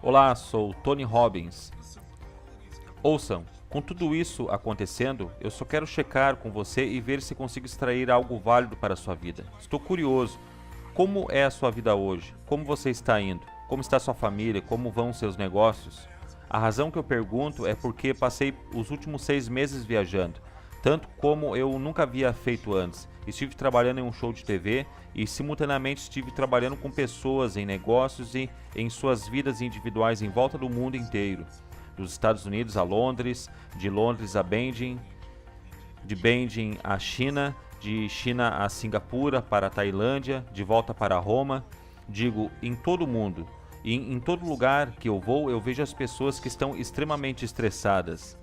Olá, sou Tony Robbins. Ouçam, com tudo isso acontecendo, eu só quero checar com você e ver se consigo extrair algo válido para a sua vida. Estou curioso. Como é a sua vida hoje? Como você está indo? Como está sua família? Como vão seus negócios? A razão que eu pergunto é porque passei os últimos 6 meses viajando, tanto como eu nunca havia feito antes. Estive trabalhando em um show de TV e simultaneamente estive trabalhando com pessoas em negócios e em suas vidas individuais em volta do mundo inteiro. Dos Estados Unidos a Londres, de Londres a Beijing, de Beijing à China, de China a Singapura, para a Tailândia, de volta para Roma. Digo, em todo o mundo. E em todo lugar que eu vou, eu vejo as pessoas que estão extremamente estressadas.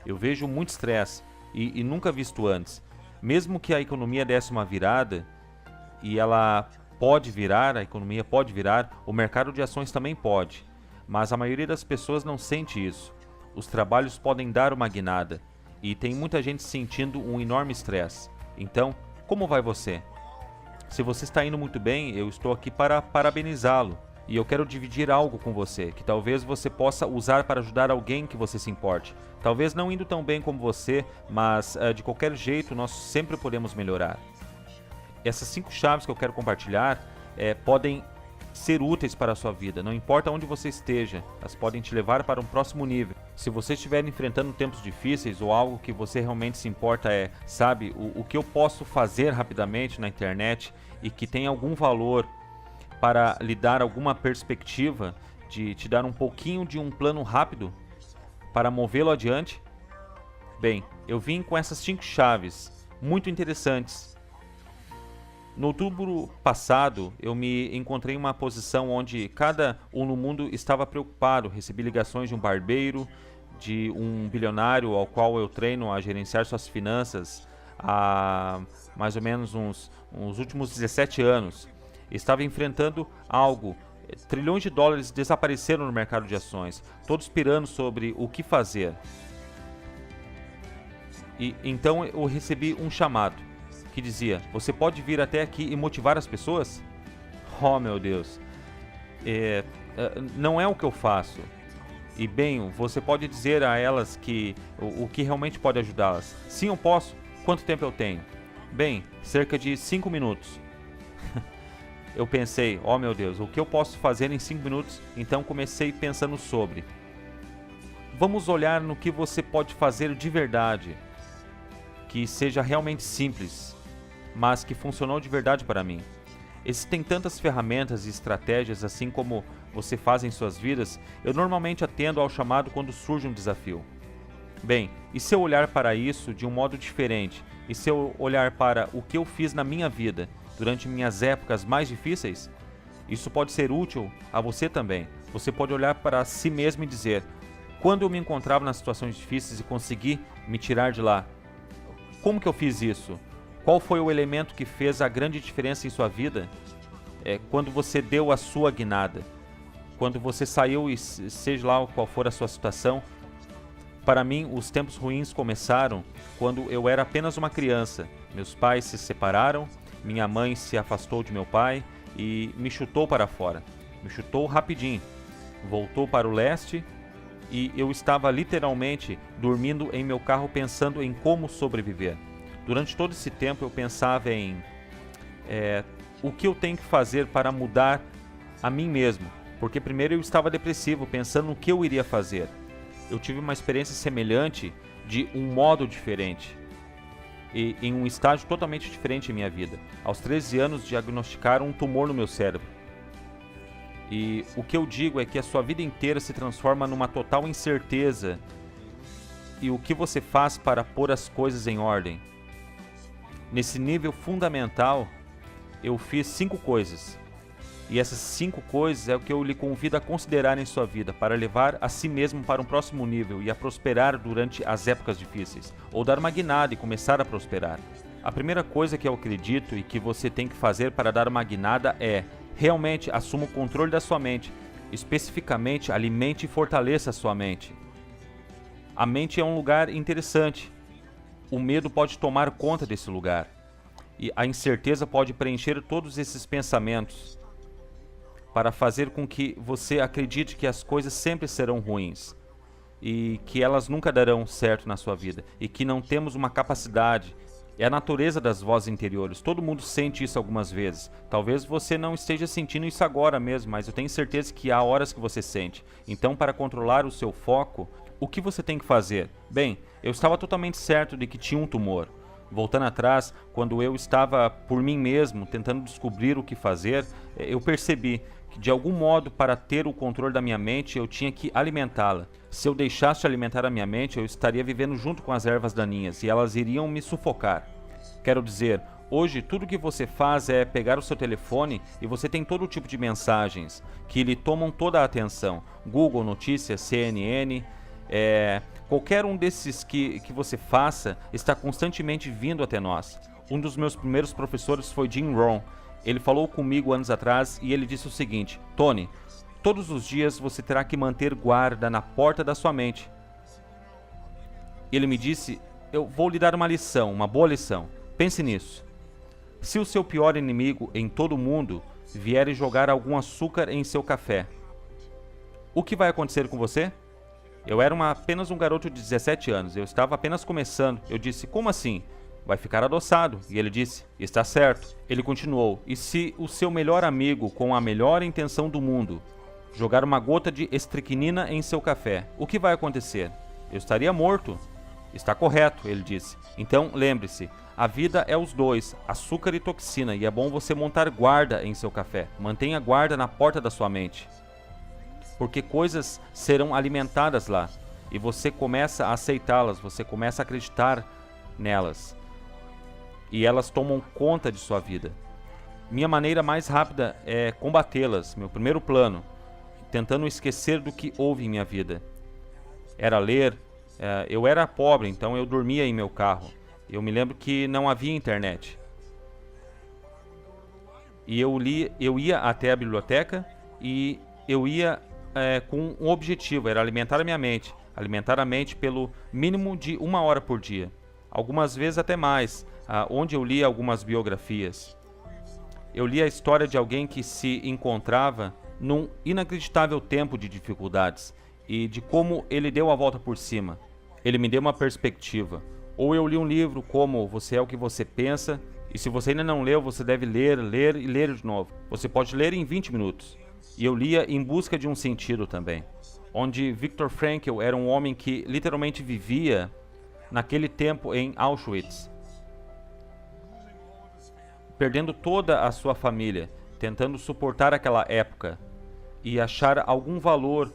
Eu vejo muito estresse e nunca visto antes. Mesmo que a economia desse uma virada, e ela pode virar, a economia pode virar, o mercado de ações também pode. Mas a maioria das pessoas não sente isso. Os trabalhos podem dar uma guinada, e tem muita gente sentindo um enorme estresse. Então, como vai você? Se você está indo muito bem, eu estou aqui para parabenizá-lo. E eu quero dividir algo com você, que talvez você possa usar para ajudar alguém que você se importe. Talvez não indo tão bem como você, mas de qualquer jeito nós sempre podemos melhorar. Essas 5 chaves que eu quero compartilhar podem ser úteis para a sua vida, não importa onde você esteja, elas podem te levar para um próximo nível. Se você estiver enfrentando tempos difíceis ou algo que você realmente se importa sabe, o que eu posso fazer rapidamente na internet e que tem algum valor para lhe dar alguma perspectiva, de te dar um pouquinho de um plano rápido para movê-lo adiante? Bem, eu vim com essas 5 chaves muito interessantes. No outubro passado, eu me encontrei em uma posição onde cada um no mundo estava preocupado. Recebi ligações de um barbeiro, de um bilionário ao qual eu treino a gerenciar suas finanças há mais ou menos uns últimos 17 anos. Estava enfrentando algo. Trilhões de dólares desapareceram no mercado de ações, todos pirando sobre o que fazer. E então eu recebi um chamado que dizia: você pode vir até aqui e motivar as pessoas? Oh, meu Deus. Não é o que eu faço. E bem, você pode dizer a elas que o que realmente pode ajudá-las. Sim, eu posso. Quanto tempo eu tenho? Bem, cerca de 5 minutos. Eu pensei, oh meu Deus, o que eu posso fazer em 5 minutos? Então comecei pensando sobre. Vamos olhar no que você pode fazer de verdade, que seja realmente simples, mas que funcionou de verdade para mim. Existem tantas ferramentas e estratégias assim como você faz em suas vidas. Eu normalmente atendo ao chamado quando surge um desafio. Bem, e se eu olhar para isso de um modo diferente? E se eu olhar para o que eu fiz na minha vida durante minhas épocas mais difíceis? Isso pode ser útil a você também. Você pode olhar para si mesmo e dizer: quando eu me encontrava nas situações difíceis e consegui me tirar de lá, como que eu fiz isso? Qual foi o elemento que fez a grande diferença em sua vida? Quando você deu a sua guinada, quando você saiu e seja lá qual for a sua situação. Para mim, os tempos ruins começaram quando eu era apenas uma criança. Meus pais se separaram, minha mãe se afastou de meu pai e me chutou para fora. Me chutou rapidinho. Voltou para o leste e eu estava literalmente dormindo em meu carro pensando em como sobreviver. Durante todo esse tempo eu pensava em o que eu tenho que fazer para mudar a mim mesmo. Porque primeiro eu estava depressivo, pensando no que eu iria fazer. Eu tive uma experiência semelhante de um modo diferente. E em um estágio totalmente diferente em minha vida. Aos 13 anos diagnosticaram um tumor no meu cérebro. E o que eu digo é que a sua vida inteira se transforma numa total incerteza. E o que você faz para pôr as coisas em ordem? Nesse nível fundamental, eu fiz 5 coisas. E essas 5 coisas é o que eu lhe convido a considerar em sua vida, para levar a si mesmo para um próximo nível e a prosperar durante as épocas difíceis, ou dar uma guinada e começar a prosperar. A primeira coisa que eu acredito e que você tem que fazer para dar uma guinada é, realmente assuma o controle da sua mente, especificamente alimente e fortaleça a sua mente. A mente é um lugar interessante. O medo pode tomar conta desse lugar. E a incerteza pode preencher todos esses pensamentos. para fazer com que você acredite que as coisas sempre serão ruins e que elas nunca darão certo na sua vida e que não temos uma capacidade. É a natureza das vozes interiores. Todo mundo sente isso algumas vezes. Talvez você não esteja sentindo isso agora mesmo, mas eu tenho certeza que há horas que você sente. Então, para controlar o seu foco, o que você tem que fazer? Bem, eu estava totalmente certo de que tinha um tumor. Voltando atrás, quando eu estava por mim mesmo tentando descobrir o que fazer, eu percebi que de algum modo, para ter o controle da minha mente, eu tinha que alimentá-la. Se eu deixasse de alimentar a minha mente, eu estaria vivendo junto com as ervas daninhas e elas iriam me sufocar. Quero dizer, hoje tudo que você faz é pegar o seu telefone e você tem todo tipo de mensagens que lhe tomam toda a atenção. Google Notícias, CNN, qualquer um desses que você faça está constantemente vindo até nós. Um dos meus primeiros professores foi Jim Rohn. Ele falou comigo anos atrás e ele disse o seguinte: Tony, todos os dias você terá que manter guarda na porta da sua mente. Ele me disse: eu vou lhe dar uma lição, uma boa lição. Pense nisso. Se o seu pior inimigo em todo o mundo vier e jogar algum açúcar em seu café, o que vai acontecer com você? Eu era apenas um garoto de 17 anos, eu estava apenas começando. Eu disse: como assim? Vai ficar adoçado. E ele disse: está certo. Ele continuou: e se o seu melhor amigo, com a melhor intenção do mundo, jogar uma gota de estricnina em seu café, o que vai acontecer? Eu estaria morto. Está correto, ele disse. Então, lembre-se, a vida é os dois, açúcar e toxina, e é bom você montar guarda em seu café. Mantenha guarda na porta da sua mente, porque coisas serão alimentadas lá, e você começa a aceitá-las, você começa a acreditar nelas, e elas tomam conta de sua vida. Minha maneira mais rápida é combatê-las. Meu primeiro plano, tentando esquecer do que houve em minha vida, era ler. Eu era pobre, então eu dormia em meu carro. Eu me lembro que não havia internet. E eu ia até a biblioteca e eu ia com um objetivo, era alimentar a minha mente. Alimentar a mente pelo mínimo de 1 hora por dia. Algumas vezes até mais, onde eu lia algumas biografias. Eu li a história de alguém que se encontrava num inacreditável tempo de dificuldades e de como ele deu a volta por cima. Ele me deu uma perspectiva. Ou eu li um livro como Você é o que você pensa, e se você ainda não leu, você deve ler, ler e ler de novo. Você pode ler em 20 minutos. E eu lia Em Busca de um Sentido também, onde Viktor Frankl era um homem que literalmente vivia naquele tempo em Auschwitz, perdendo toda a sua família, tentando suportar aquela época e achar algum valor.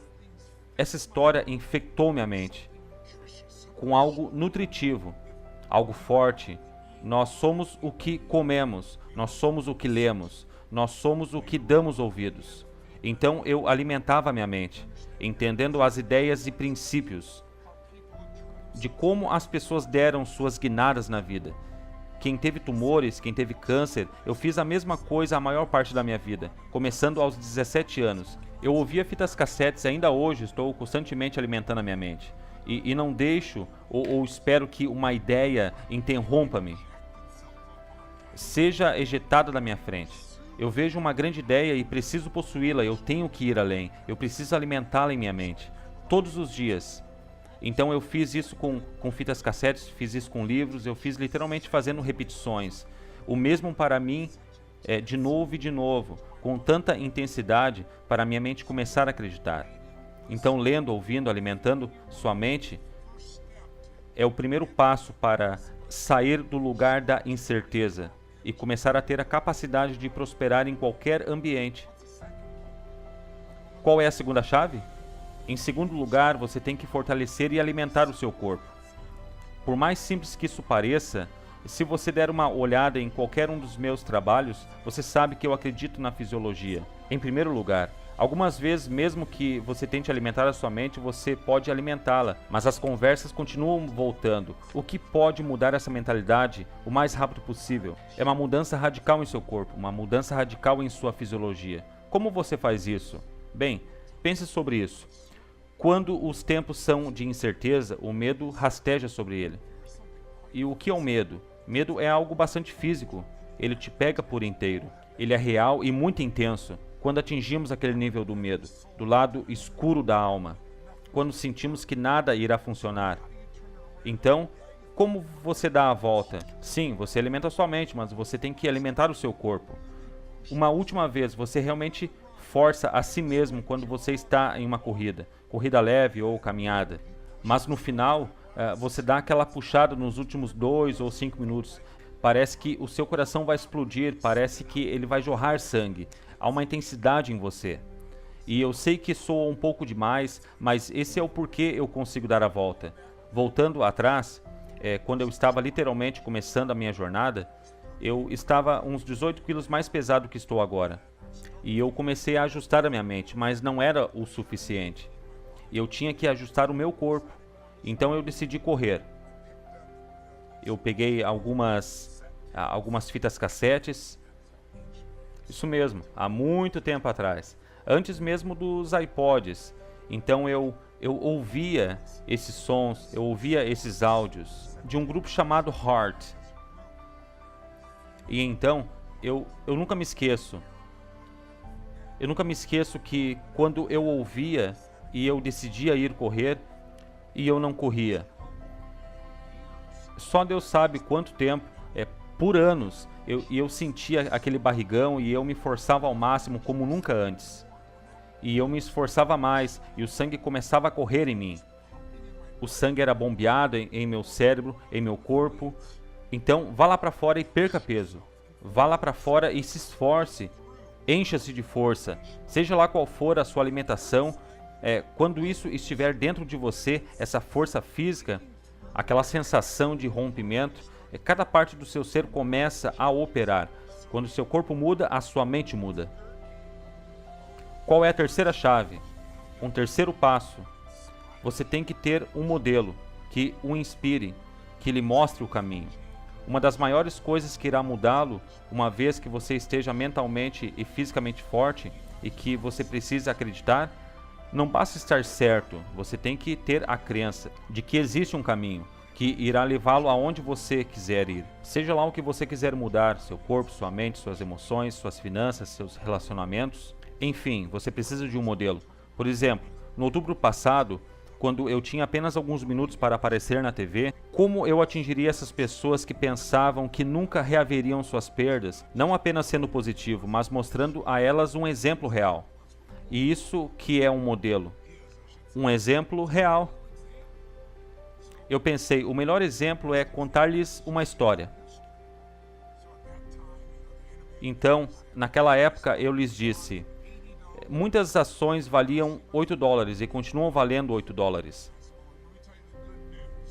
Essa história infectou minha mente com algo nutritivo, algo forte. Nós somos o que comemos, nós somos o que lemos, nós somos o que damos ouvidos. Então eu alimentava minha mente, entendendo as ideias e princípios de como as pessoas deram suas guinadas na vida. Quem teve tumores, quem teve câncer, eu fiz a mesma coisa a maior parte da minha vida, começando aos 17 anos. Eu ouvia fitas cassetes e ainda hoje estou constantemente alimentando a minha mente. E não deixo ou espero que uma ideia interrompa-me, seja ejetada da minha frente. Eu vejo uma grande ideia e preciso possuí-la, eu tenho que ir além, eu preciso alimentá-la em minha mente, todos os dias. Então eu fiz isso com fitas cassetes, fiz isso com livros, eu fiz literalmente fazendo repetições. O mesmo para mim, de novo e de novo, com tanta intensidade para minha mente começar a acreditar. Então lendo, ouvindo, alimentando sua mente é o primeiro passo para sair do lugar da incerteza e começar a ter a capacidade de prosperar em qualquer ambiente. Qual é a segunda chave? Em segundo lugar, você tem que fortalecer e alimentar o seu corpo. Por mais simples que isso pareça, se você der uma olhada em qualquer um dos meus trabalhos, você sabe que eu acredito na fisiologia. Em primeiro lugar, algumas vezes, mesmo que você tente alimentar a sua mente, você pode alimentá-la, mas as conversas continuam voltando. O que pode mudar essa mentalidade o mais rápido possível é uma mudança radical em seu corpo, uma mudança radical em sua fisiologia. Como você faz isso? Bem, pense sobre isso. Quando os tempos são de incerteza, o medo rasteja sobre ele. E o que é o medo? Medo é algo bastante físico. Ele te pega por inteiro. Ele é real e muito intenso. quando atingimos aquele nível do medo, do lado escuro da alma, quando sentimos que nada irá funcionar. Então, como você dá a volta? Sim, você alimenta a sua mente, mas você tem que alimentar o seu corpo. Uma última vez, você realmente força a si mesmo quando você está em uma corrida leve ou caminhada. Mas no final, você dá aquela puxada nos últimos 2 ou 5 minutos. Parece que o seu coração vai explodir, parece que ele vai jorrar sangue. Há uma intensidade em você. E eu sei que soa um pouco demais, mas esse é o porquê eu consigo dar a volta. Voltando atrás, quando eu estava literalmente começando a minha jornada, eu estava uns 18 quilos mais pesado que estou agora. E eu comecei a ajustar a minha mente, mas não era o suficiente. Eu tinha que ajustar o meu corpo. Então eu decidi correr. Eu peguei algumas fitas cassetes. Isso mesmo, há muito tempo atrás. Antes mesmo dos iPods. Então eu ouvia esses sons, eu ouvia esses áudios de um grupo chamado Heart. E então, eu nunca me esqueço. Eu nunca me esqueço que quando eu ouvia e eu decidia ir correr e eu não corria. Só Deus sabe quanto tempo, por anos, eu sentia aquele barrigão e eu me forçava ao máximo como nunca antes. E eu me esforçava mais e o sangue começava a correr em mim. O sangue era bombeado em meu cérebro, em meu corpo. Então, vá lá para fora e perca peso. Vá lá para fora e se esforce. Encha-se de força. Seja lá qual for a sua alimentação, quando isso estiver dentro de você, essa força física, aquela sensação de rompimento, cada parte do seu ser começa a operar. Quando o seu corpo muda, a sua mente muda. Qual é a terceira chave? Um terceiro passo. Você tem que ter um modelo que o inspire, que lhe mostre o caminho. Uma das maiores coisas que irá mudá-lo, uma vez que você esteja mentalmente e fisicamente forte e que você precisa acreditar, não basta estar certo, você tem que ter a crença de que existe um caminho, que irá levá-lo aonde você quiser ir. Seja lá o que você quiser mudar, seu corpo, sua mente, suas emoções, suas finanças, seus relacionamentos. Enfim, você precisa de um modelo. Por exemplo, no outubro passado, quando eu tinha apenas alguns minutos para aparecer na TV, como eu atingiria essas pessoas que pensavam que nunca reaveriam suas perdas, não apenas sendo positivo, mas mostrando a elas um exemplo real. E isso que é um modelo. Um exemplo real. Eu pensei, o melhor exemplo é contar-lhes uma história. Então, naquela época eu lhes disse, muitas ações valiam $8 e continuam valendo $8.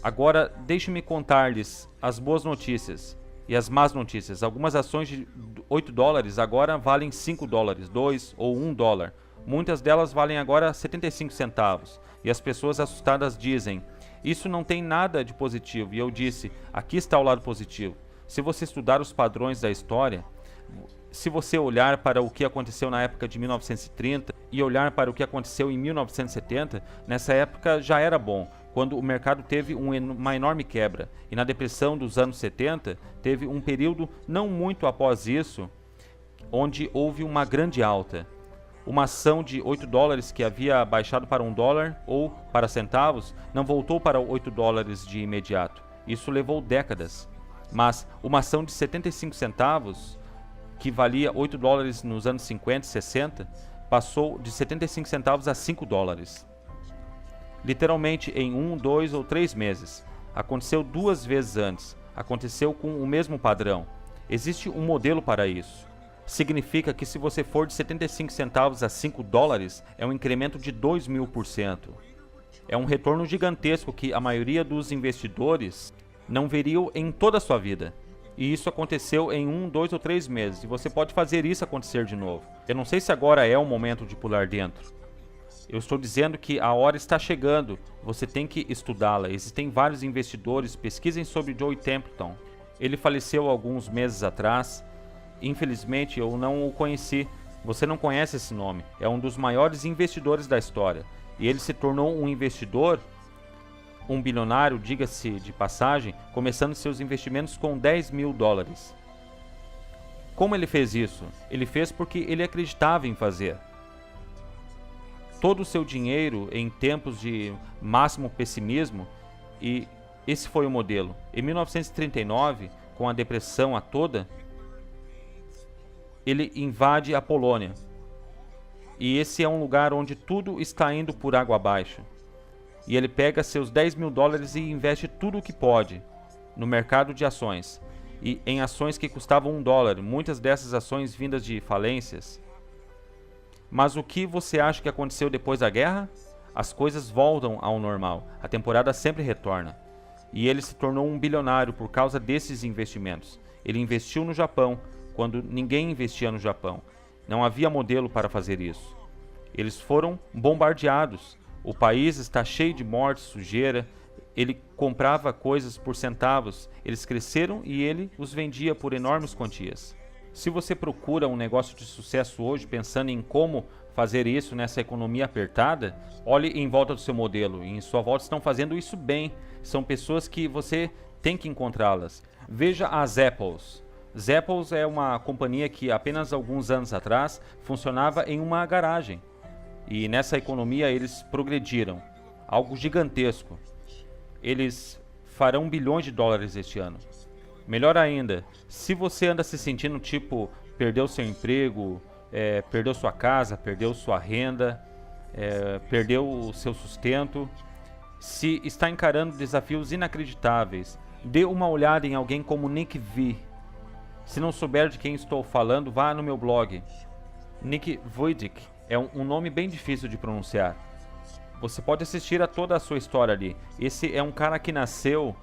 Agora, deixe-me contar-lhes as boas notícias e as más notícias. Algumas ações de $8 agora valem $5, 2 ou $1. Muitas delas valem agora 75 centavos. E as pessoas assustadas dizem, isso não tem nada de positivo. E eu disse, aqui está o lado positivo. Se você estudar os padrões da história, se você olhar para o que aconteceu na época de 1930 e olhar para o que aconteceu em 1970, nessa época já era bom, quando o mercado teve uma enorme quebra. E na depressão dos anos 70, teve um período não muito após isso, onde houve uma grande alta. Uma ação de $8 que havia baixado para $1 ou para centavos, não voltou para $8 de imediato. Isso levou décadas. Mas uma ação de 75 centavos, que valia $8 nos anos 50 e 60, passou de 75 centavos a $5. Literalmente em 1, 2 ou 3 meses. Aconteceu 2 vezes antes. Aconteceu com o mesmo padrão. Existe um modelo para isso. Significa que se você for de 75 centavos a $5, é um incremento de 2.000%. É um retorno gigantesco que a maioria dos investidores não veriam em toda a sua vida. E isso aconteceu em 1, 2 ou 3 meses. E você pode fazer isso acontecer de novo. Eu não sei se agora é o momento de pular dentro. Eu estou dizendo que a hora está chegando. Você tem que estudá-la. Existem vários investidores. Pesquisem sobre Joe Templeton. Ele faleceu alguns meses atrás. Infelizmente, eu não o conheci. Você não conhece esse nome. É um dos maiores investidores da história. E ele se tornou um investidor, um bilionário, diga-se de passagem, começando seus investimentos com $10.000. Como ele fez isso? Ele fez porque ele acreditava em fazer. Todo o seu dinheiro em tempos de máximo pessimismo, e esse foi o modelo. Em 1939, com a depressão a toda, ele invade a Polônia. E esse é um lugar onde tudo está indo por água abaixo. E ele pega seus 10 mil dólares e investe tudo o que pode no mercado de ações. E em ações que custavam $1, muitas dessas ações vindas de falências. Mas o que você acha que aconteceu depois da guerra? As coisas voltam ao normal, a temporada sempre retorna. E ele se tornou um bilionário por causa desses investimentos. Ele investiu no Japão, quando ninguém investia no Japão. Não havia modelo para fazer isso. Eles foram bombardeados. O país está cheio de morte, sujeira. Ele comprava coisas por centavos. Eles cresceram e ele os vendia por enormes quantias. Se você procura um negócio de sucesso hoje pensando em como fazer isso nessa economia apertada, olhe em volta do seu modelo. E em sua volta estão fazendo isso bem. São pessoas que você tem que encontrá-las. Veja as Apples. Zappos é uma companhia que apenas alguns anos atrás funcionava em uma garagem. E nessa economia eles progrediram. Algo gigantesco. Eles farão bilhões de dólares este ano. Melhor ainda, se você anda se sentindo tipo, perdeu seu emprego, perdeu sua casa, perdeu sua renda, perdeu o seu sustento, se está encarando desafios inacreditáveis, dê uma olhada em alguém como Nick V. Se não souber de quem estou falando, vá no meu blog. Nick Vujicic é um nome bem difícil de pronunciar. Você pode assistir a toda a sua história ali. Esse é um cara que nasceu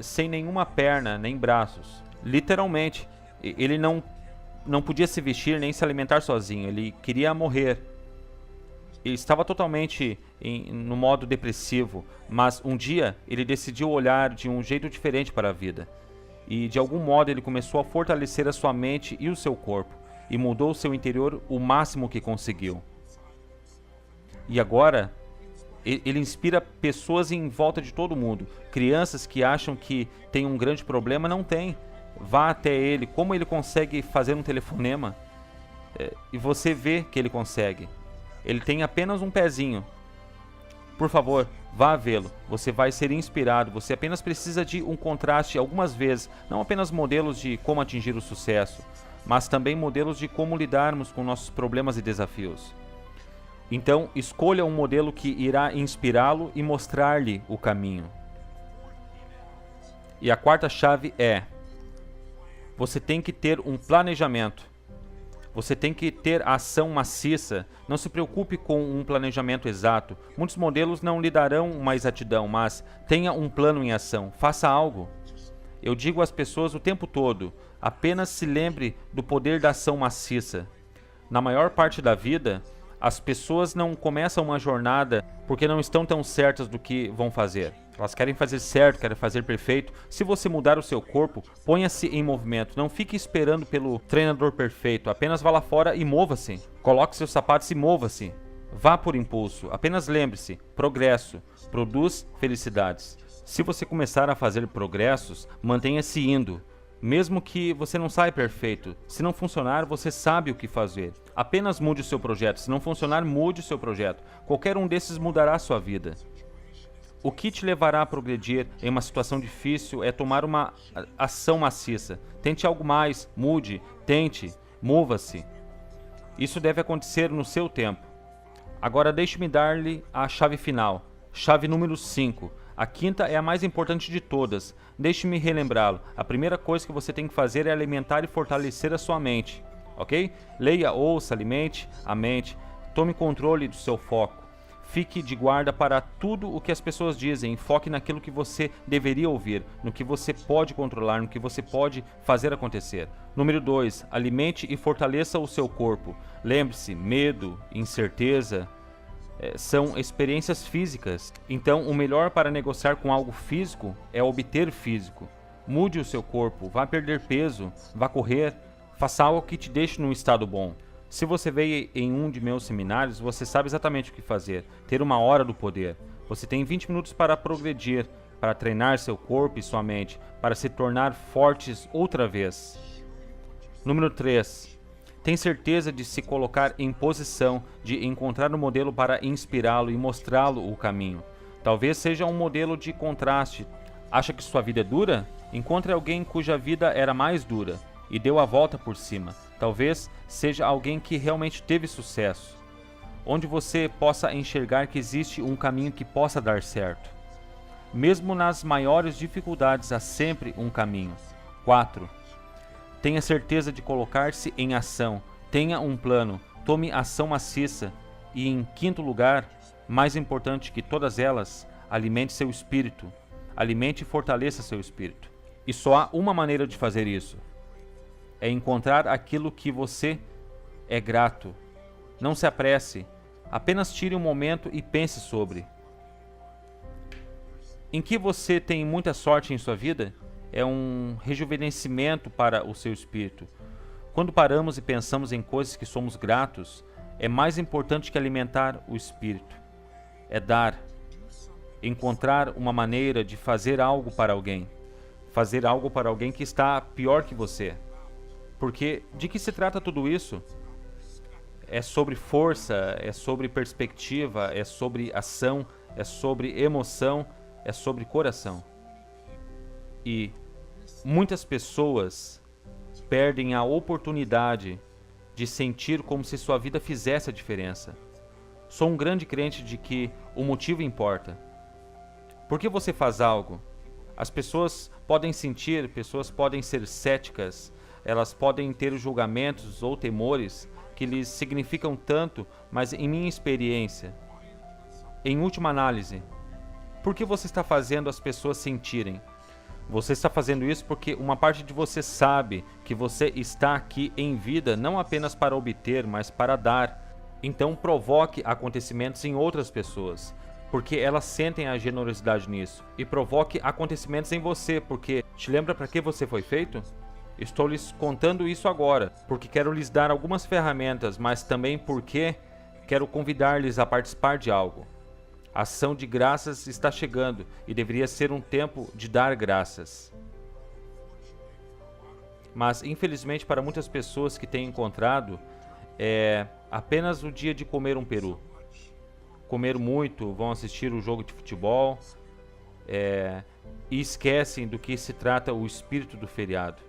sem nenhuma perna, nem braços. Literalmente, ele não podia se vestir nem se alimentar sozinho. Ele queria morrer. Ele estava totalmente no modo depressivo, mas um dia ele decidiu olhar de um jeito diferente para a vida. E de algum modo ele começou a fortalecer a sua mente e o seu corpo, e mudou o seu interior o máximo que conseguiu. E agora, ele inspira pessoas em volta de todo mundo. Crianças que acham que tem um grande problema, não tem. Vá até ele, como ele consegue fazer um telefonema, e você vê que ele consegue. Ele tem apenas um pezinho. Por favor, vá vê-lo. Você vai ser inspirado. Você apenas precisa de um contraste algumas vezes. Não apenas modelos de como atingir o sucesso, mas também modelos de como lidarmos com nossos problemas e desafios. Então, escolha um modelo que irá inspirá-lo e mostrar-lhe o caminho. E a quarta chave é: você tem que ter um planejamento. Você tem que ter ação maciça. Não se preocupe com um planejamento exato. Muitos modelos não lhe darão uma exatidão, mas tenha um plano em ação. Faça algo. Eu digo às pessoas o tempo todo, apenas se lembre do poder da ação maciça. Na maior parte da vida, as pessoas não começam uma jornada porque não estão tão certas do que vão fazer. Elas querem fazer certo, querem fazer perfeito. Se você mudar o seu corpo, ponha-se em movimento. Não fique esperando pelo treinador perfeito. Apenas vá lá fora e mova-se. Coloque seus sapatos e mova-se. Vá por impulso. Apenas lembre-se, progresso produz felicidades. Se você começar a fazer progressos, mantenha-se indo. Mesmo que você não saia perfeito, se não funcionar, você sabe o que fazer. Apenas mude o seu projeto. Se não funcionar, mude o seu projeto. Qualquer um desses mudará a sua vida. O que te levará a progredir em uma situação difícil é tomar uma ação maciça. Tente algo mais, mude, tente, mova-se. Isso deve acontecer no seu tempo. Agora deixe-me dar-lhe a chave final. Chave número 5. A quinta é a mais importante de todas. Deixe-me relembrá-lo. A primeira coisa que você tem que fazer é alimentar e fortalecer a sua mente. Ok? Leia, ouça, alimente a mente. Tome controle do seu foco. Fique de guarda para tudo o que as pessoas dizem. Foque naquilo que você deveria ouvir, no que você pode controlar, no que você pode fazer acontecer. Número 2. Alimente e fortaleça o seu corpo. Lembre-se, medo, incerteza são experiências físicas. Então, o melhor para negociar com algo físico é obter físico. Mude o seu corpo, vá perder peso, vá correr, faça algo que te deixe num estado bom. Se você veio em um de meus seminários, você sabe exatamente o que fazer. Ter uma hora do poder. Você tem 20 minutos para progredir, para treinar seu corpo e sua mente, para se tornar fortes outra vez. Número 3. Tem certeza de se colocar em posição de encontrar um modelo para inspirá-lo e mostrá-lo o caminho. Talvez seja um modelo de contraste. Acha que sua vida é dura? Encontre alguém cuja vida era mais dura e deu a volta por cima. Talvez seja alguém que realmente teve sucesso, onde você possa enxergar que existe um caminho que possa dar certo. Mesmo nas maiores dificuldades há sempre um caminho. 4. Tenha certeza de colocar-se em ação. Tenha um plano. Tome ação maciça. E em quinto lugar, mais importante que todas elas, alimente seu espírito. Alimente e fortaleça seu espírito. E só há uma maneira de fazer isso. É encontrar aquilo que você é grato. Não se apresse. Apenas tire um momento e pense sobre. Em que você tem muita sorte em sua vida? É um rejuvenescimento para o seu espírito. Quando paramos e pensamos em coisas que somos gratos, é mais importante que alimentar o espírito. É dar. Encontrar uma maneira de fazer algo para alguém. Fazer algo para alguém que está pior que você. Porque de que se trata tudo isso? É sobre força, é sobre perspectiva, é sobre ação, é sobre emoção, é sobre coração. E muitas pessoas perdem a oportunidade de sentir como se sua vida fizesse a diferença. Sou um grande crente de que o motivo importa. Por que você faz algo? As pessoas podem sentir, pessoas podem ser céticas, elas podem ter julgamentos ou temores que lhes significam tanto, mas em minha experiência, em última análise, por que você está fazendo as pessoas sentirem? Você está fazendo isso porque uma parte de você sabe que você está aqui em vida não apenas para obter, mas para dar. Então provoque acontecimentos em outras pessoas, porque elas sentem a generosidade nisso. E provoque acontecimentos em você, porque te lembra para que você foi feito? Estou lhes contando isso agora, porque quero lhes dar algumas ferramentas, mas também porque quero convidar-lhes a participar de algo. A ação de graças está chegando e deveria ser um tempo de dar graças. Mas, infelizmente, para muitas pessoas que têm encontrado, é apenas o dia de comer um peru. Comer muito, vão assistir o jogo de futebol e esquecem do que se trata o espírito do feriado.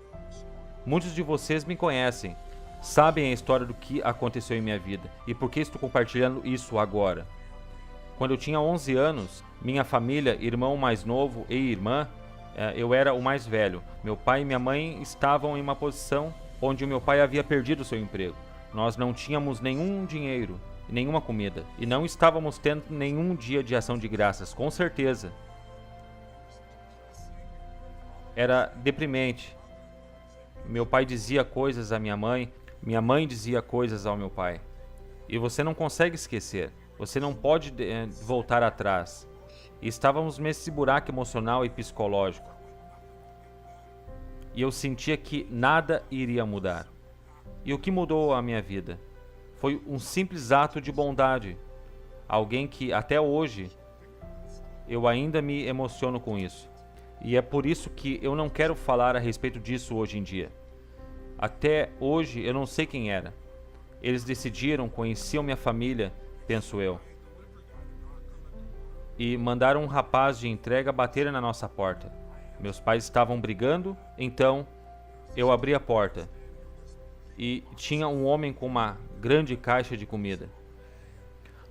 Muitos de vocês me conhecem, sabem a história do que aconteceu em minha vida e por que estou compartilhando isso agora. Quando eu tinha 11 anos, minha família, irmão mais novo e irmã, eu era o mais velho. Meu pai e minha mãe estavam em uma posição onde o meu pai havia perdido seu emprego. Nós não tínhamos nenhum dinheiro, nenhuma comida e não estávamos tendo nenhum dia de ação de graças, com certeza. Era deprimente. Meu pai dizia coisas à minha mãe dizia coisas ao meu pai. E você não consegue esquecer, você não pode voltar atrás. E estávamos nesse buraco emocional e psicológico. E eu sentia que nada iria mudar. E o que mudou a minha vida? Foi um simples ato de bondade. Alguém que até hoje eu ainda me emociono com isso. E é por isso que eu não quero falar a respeito disso hoje em dia. Até hoje eu não sei quem era. Eles decidiram, conheciam minha família, penso eu. E mandaram um rapaz de entrega bater na nossa porta. Meus pais estavam brigando, então eu abri a porta. E tinha um homem com uma grande caixa de comida.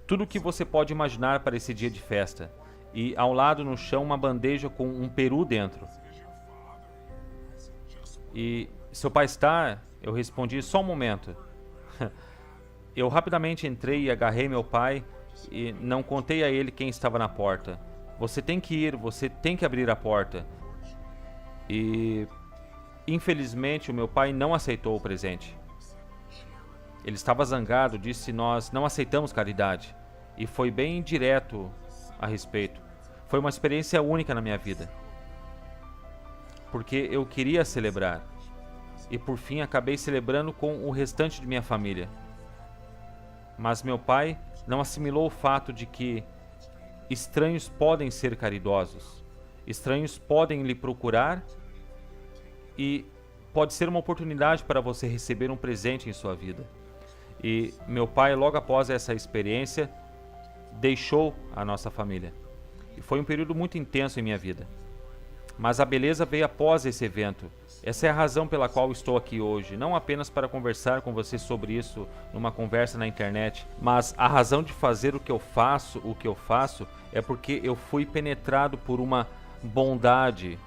Tudo o que você pode imaginar para esse dia de festa. E ao lado no chão uma bandeja com um peru dentro. E seu pai está? Eu respondi, só um momento. Eu rapidamente entrei e agarrei meu pai e não contei a ele quem estava na porta. Você tem que ir, você tem que abrir a porta. E infelizmente o meu pai não aceitou o presente. Ele estava zangado, disse nós não aceitamos caridade. E foi bem direto a respeito. Foi uma experiência única na minha vida. Porque eu queria celebrar. E por fim acabei celebrando com o restante de minha família. Mas meu pai não assimilou o fato de que estranhos podem ser caridosos. Estranhos podem lhe procurar e pode ser uma oportunidade para você receber um presente em sua vida. E meu pai, logo após essa experiência, deixou a nossa família. E foi um período muito intenso em minha vida. Mas a beleza veio após esse evento. Essa é a razão pela qual estou aqui hoje, não apenas para conversar com você sobre isso numa conversa na internet, mas a razão de fazer o que eu faço, é porque eu fui penetrado por uma bondade,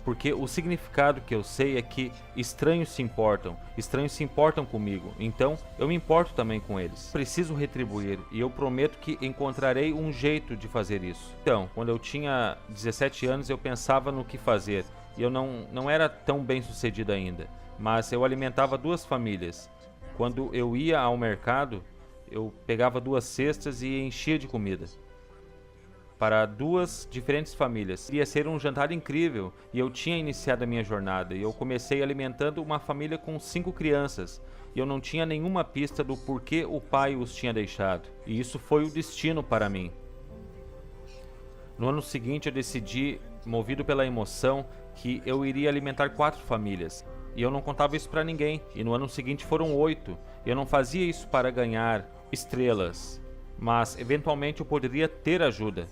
porque o significado que eu sei é que estranhos se importam comigo, então eu me importo também com eles. Preciso retribuir e eu prometo que encontrarei um jeito de fazer isso. Então, quando eu tinha 17 anos eu pensava no que fazer e eu não era tão bem sucedido ainda, mas eu alimentava 2 famílias. Quando eu ia ao mercado, eu pegava 2 cestas e enchia de comida para 2 diferentes famílias. Ia ser um jantar incrível e eu tinha iniciado a minha jornada e eu comecei alimentando uma família com 5 crianças e eu não tinha nenhuma pista do porquê o pai os tinha deixado. E isso foi o destino para mim. No ano seguinte eu decidi, movido pela emoção, que eu iria alimentar 4 famílias. E eu não contava isso para ninguém. E no ano seguinte foram 8. E eu não fazia isso para ganhar estrelas, mas eventualmente eu poderia ter ajuda.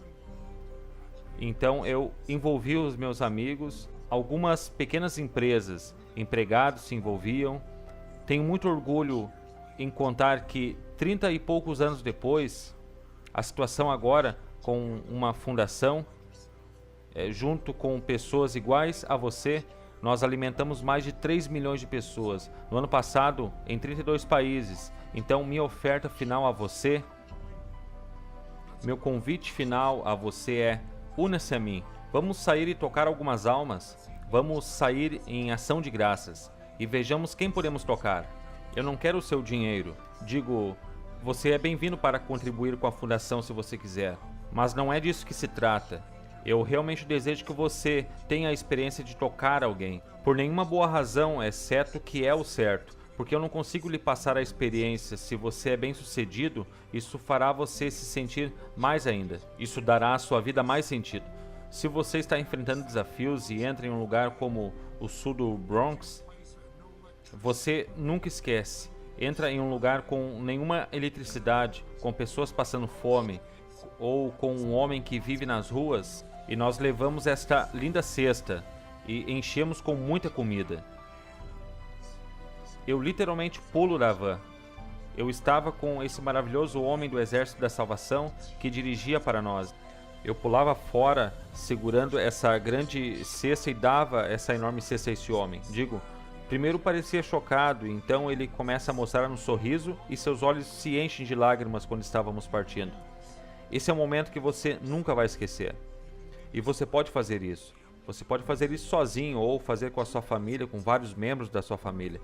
Então eu envolvi os meus amigos, algumas pequenas empresas, empregados se envolviam. Tenho muito orgulho em contar que 30 e poucos anos depois, a situação agora com uma fundação, junto com pessoas iguais a você, nós alimentamos mais de 3 milhões de pessoas. No ano passado, em 32 países. Então minha oferta final a você, meu convite final a você é: una-se a mim. Vamos sair e tocar algumas almas. Vamos sair em ação de graças. E vejamos quem podemos tocar. Eu não quero o seu dinheiro. Digo, você é bem-vindo para contribuir com a fundação se você quiser. Mas não é disso que se trata. Eu realmente desejo que você tenha a experiência de tocar alguém. Por nenhuma boa razão, exceto que é o certo. Porque eu não consigo lhe passar a experiência. Se você é bem sucedido, isso fará você se sentir mais ainda. Isso dará à sua vida mais sentido. Se você está enfrentando desafios e entra em um lugar como o sul do Bronx, você nunca esquece. Entra em um lugar com nenhuma eletricidade, com pessoas passando fome, ou com um homem que vive nas ruas, e nós levamos esta linda cesta e enchemos com muita comida. Eu literalmente pulo da van. Eu estava com esse maravilhoso homem do Exército da Salvação que dirigia para nós. Eu pulava fora segurando essa grande cesta e dava essa enorme cesta a esse homem. Digo, primeiro parecia chocado, então ele começa a mostrar um sorriso e seus olhos se enchem de lágrimas quando estávamos partindo. Esse é um momento que você nunca vai esquecer. E você pode fazer isso. Você pode fazer isso sozinho ou fazer com a sua família, com vários membros da sua família.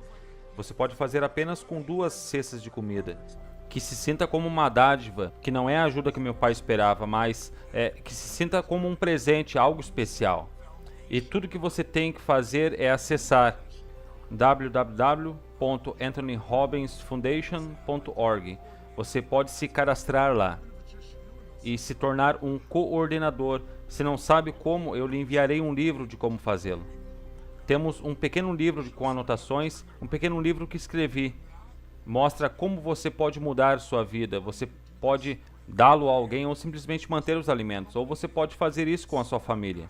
Você pode fazer apenas com 2 cestas de comida. Que se sinta como uma dádiva, que não é a ajuda que meu pai esperava, mas que se sinta como um presente, algo especial. E tudo que você tem que fazer é acessar www.anthonyrobinsfoundation.org. Você pode se cadastrar lá e se tornar um coordenador. Se não sabe como, eu lhe enviarei um livro de como fazê-lo. Temos um pequeno livro com anotações, um pequeno livro que escrevi. Mostra como você pode mudar sua vida. Você pode dá-lo a alguém ou simplesmente manter os alimentos. Ou você pode fazer isso com a sua família.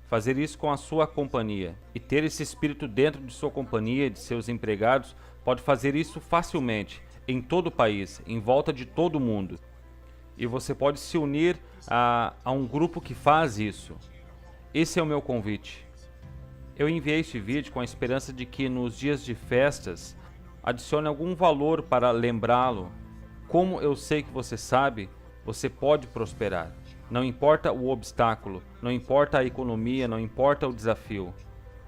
Fazer isso com a sua companhia. E ter esse espírito dentro de sua companhia, de seus empregados, pode fazer isso facilmente, em todo o país, em volta de todo o mundo. E você pode se unir a um grupo que faz isso. Esse é o meu convite. Eu enviei este vídeo com a esperança de que nos dias de festas adicione algum valor para lembrá-lo. Como eu sei que você sabe, você pode prosperar. Não importa o obstáculo, não importa a economia, não importa o desafio.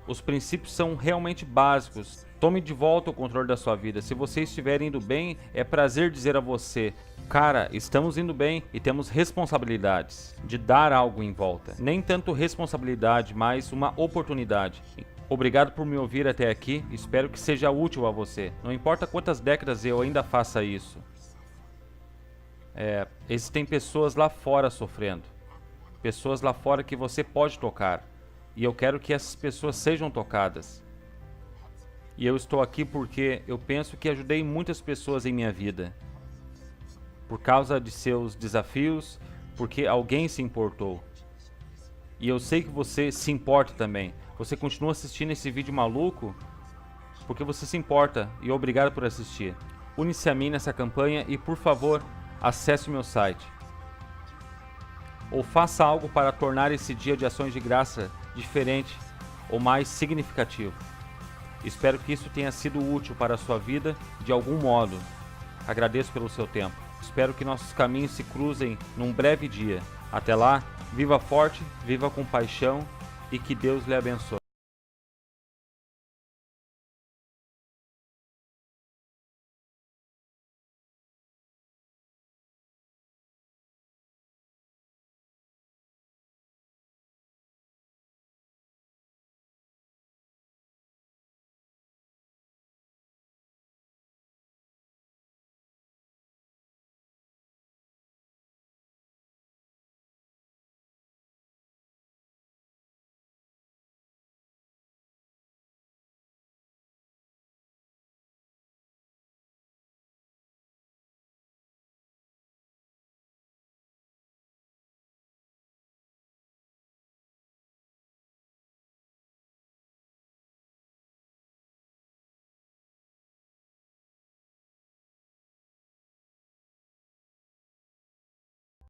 Os princípios são realmente básicos. Tome de volta o controle da sua vida. Se você estiver indo bem, é prazer dizer a você: cara, estamos indo bem e temos responsabilidades de dar algo em volta. Nem tanto responsabilidade, mas uma oportunidade. Obrigado por me ouvir até aqui. Espero que seja útil a você. Não importa quantas décadas eu ainda faça isso. Existem pessoas lá fora sofrendo. Pessoas lá fora que você pode tocar. E eu quero que essas pessoas sejam tocadas. E eu estou aqui porque eu penso que ajudei muitas pessoas em minha vida. Por causa de seus desafios, porque alguém se importou. E eu sei que você se importa também. Você continua assistindo esse vídeo maluco porque você se importa, e obrigado por assistir. Une-se a mim nessa campanha e, por favor, acesse o meu site. Ou faça algo para tornar esse dia de ações de graça diferente ou mais significativo. Espero que isso tenha sido útil para a sua vida de algum modo. Agradeço pelo seu tempo. Espero que nossos caminhos se cruzem num breve dia. Até lá, viva forte, viva com paixão e que Deus lhe abençoe.